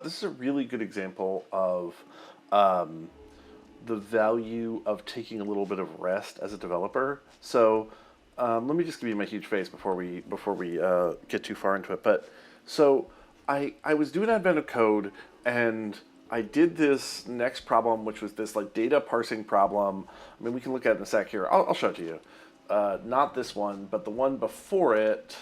this is a really good example of um, the value of taking a little bit of rest as a developer. So let me just give you my huge face before we get too far into it. But so I was doing Advent of Code, and I did this next problem, which was this like data parsing problem. I mean, we can look at it in a sec here. I'll show it to you. Not this one, but the one before it.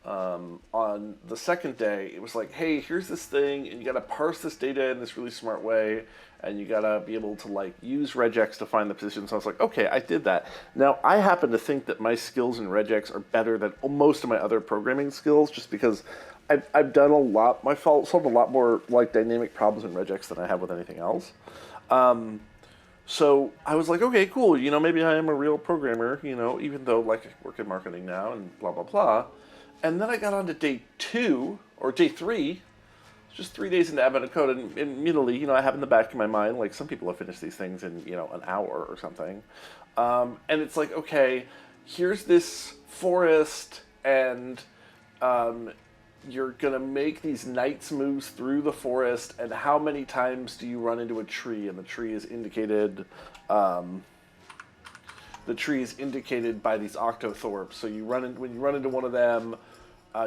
On the second day, it was like, hey, here's this thing, and you got to parse this data in this really smart way, and you got to be able to like use regex to find the position. So I was like, okay, I did that. Now, I happen to think that my skills in regex are better than most of my other programming skills, just because I've done a lot, solved a lot more like dynamic problems in regex than I have with anything else. So I was like, okay, cool, maybe I am a real programmer, even though like I work in marketing now and blah, blah, blah. And then I got on to day 2, or day 3, just 3 days into Advent of Code, and immediately, I have in the back of my mind, like some people have finished these things in, an hour or something. And it's like, okay, here's this forest, and you're going to make these knights moves through the forest, and how many times do you run into a tree? And the tree is indicated... the tree is indicated by these octothorps. So when you run into one of them,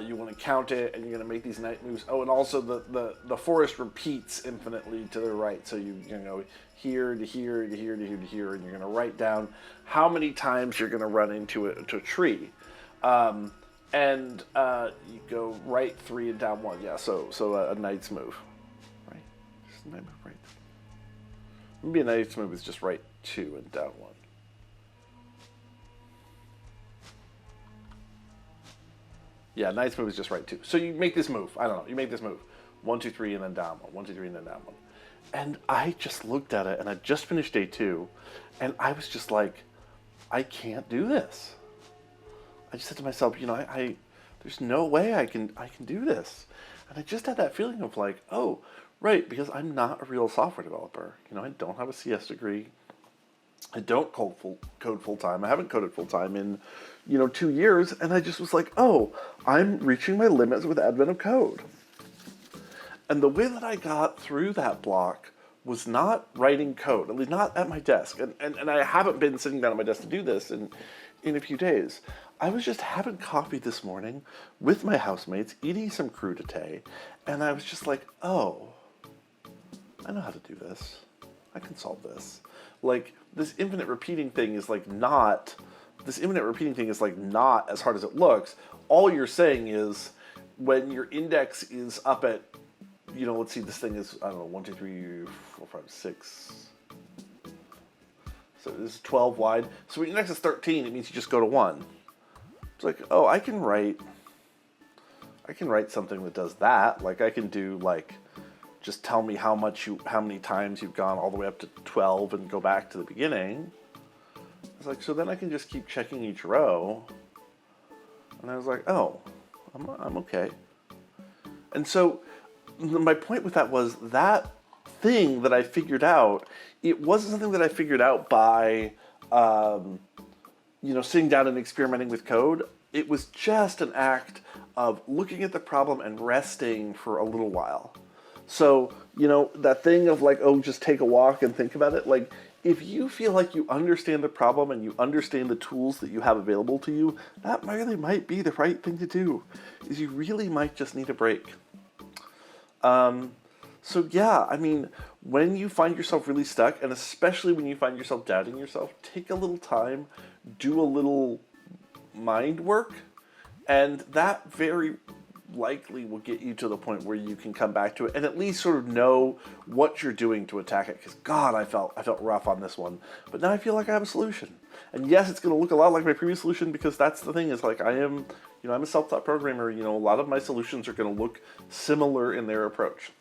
you want to count it, and you're going to make these knight moves. Oh, and also the forest repeats infinitely to the right. So you go here to here to here to here to here, and you're going to write down how many times you're going to run into a tree. And you go right 3 and down 1. Yeah, so a knight's move. Right? Just a knight move, right? Maybe a knight's move is just right 2 and down 1. Yeah, knight's move is just right 2. So you make this move. I don't know. You make this move. 1, 2, 3, and then down 1. 1, 2, 3, and then down 1. And I just looked at it, and I just finished day 2, and I was just like, I can't do this. I just said to myself, there's no way I can do this. And I just had that feeling of like, oh, right, because I'm not a real software developer. I don't have a CS degree. I don't code full-time. I haven't coded full-time in, 2 years. And I just was like, oh, I'm reaching my limits with Advent of Code. And the way that I got through that block was not writing code, at least not at my desk. And I haven't been sitting down at my desk to do this in a few days. I was just having coffee this morning with my housemates, eating some crudité, and I was just like, oh, I know how to do this. I can solve this. Like, this infinite repeating thing is not as hard as it looks. All you're saying is when your index is up at, let's see, this thing is, I don't know, 1, 2, 3, 4, 5, 6. So this is 12 wide. So when your index is 13, it means you just go to 1. It's like, oh, I can write something that does that. Like I can do just tell me how many times you've gone all the way up to 12 and go back to the beginning. It's like, so then I can just keep checking each row. And I was like, oh, I'm okay. And so my point with that was that thing that I figured out, it wasn't something that I figured out by, sitting down and experimenting with code. It was just an act of looking at the problem and resting for a little while. So, that thing of just take a walk and think about it. Like, if you feel like you understand the problem and you understand the tools that you have available to you, that really might be the right thing to do, is you really might just need a break. So yeah, when you find yourself really stuck, and especially when you find yourself doubting yourself, take a little time, do a little mind work, and that very likely will get you to the point where you can come back to it and at least sort of know what you're doing to attack it. Because God, I felt rough on this one, but now I feel like I have a solution. And yes, it's going to look a lot like my previous solution, because that's the thing, is I'm a self-taught programmer. A lot of my solutions are going to look similar in their approach.